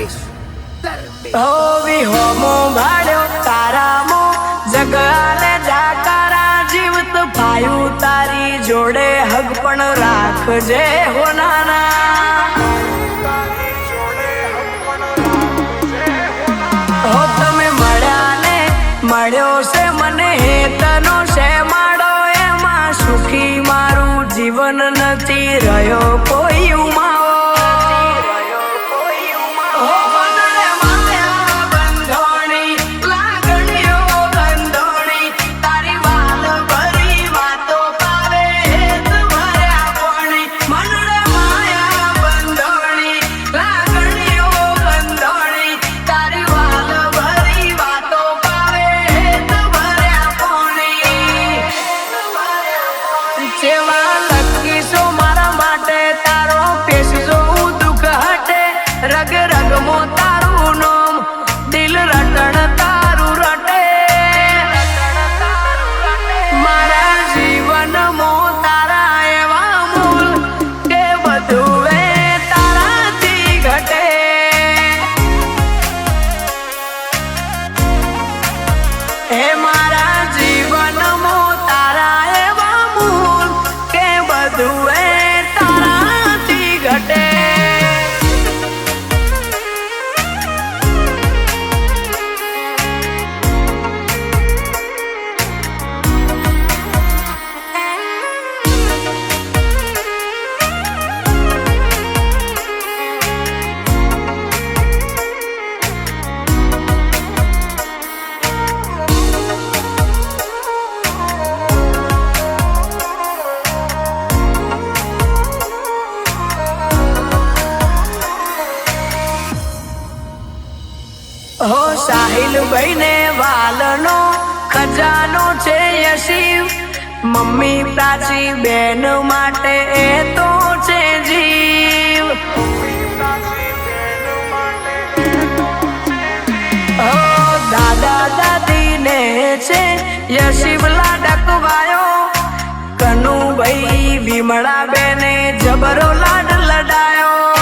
દરવેશ હો વિહોમો ભાડ્યો તારામો જગાને જાકારા જીવત ભાયું તારી જોડે હગ પણ રાખજે હો નાના હો તમે મળ્યા ને મળ્યો છે મને હેતનો છે માડો એમાં સુખી મારું જીવન નથી રહ્યો કોઈ ઉમાવો રગ રગ મો તારું નોમ દિલ રટણ તારું રટે મારા જીવન મો તારા એવા મૂલ કે બધું એ તારાથી ઘટે હે મારા જીવન મો તારા એવા મૂલ કે બધું એ તારાથી ઘટે હો સાહિલ ભાઈ ને વાલનો ખજાનો છે યશીવ મમ્મી પ્રાચી બેન માટે એ તો છે જીવ હો દાદા દાદી ને છે યશીવ લાડકવાયો કનુભાઈ વિમળા બેને જબરો લાડ લડાયો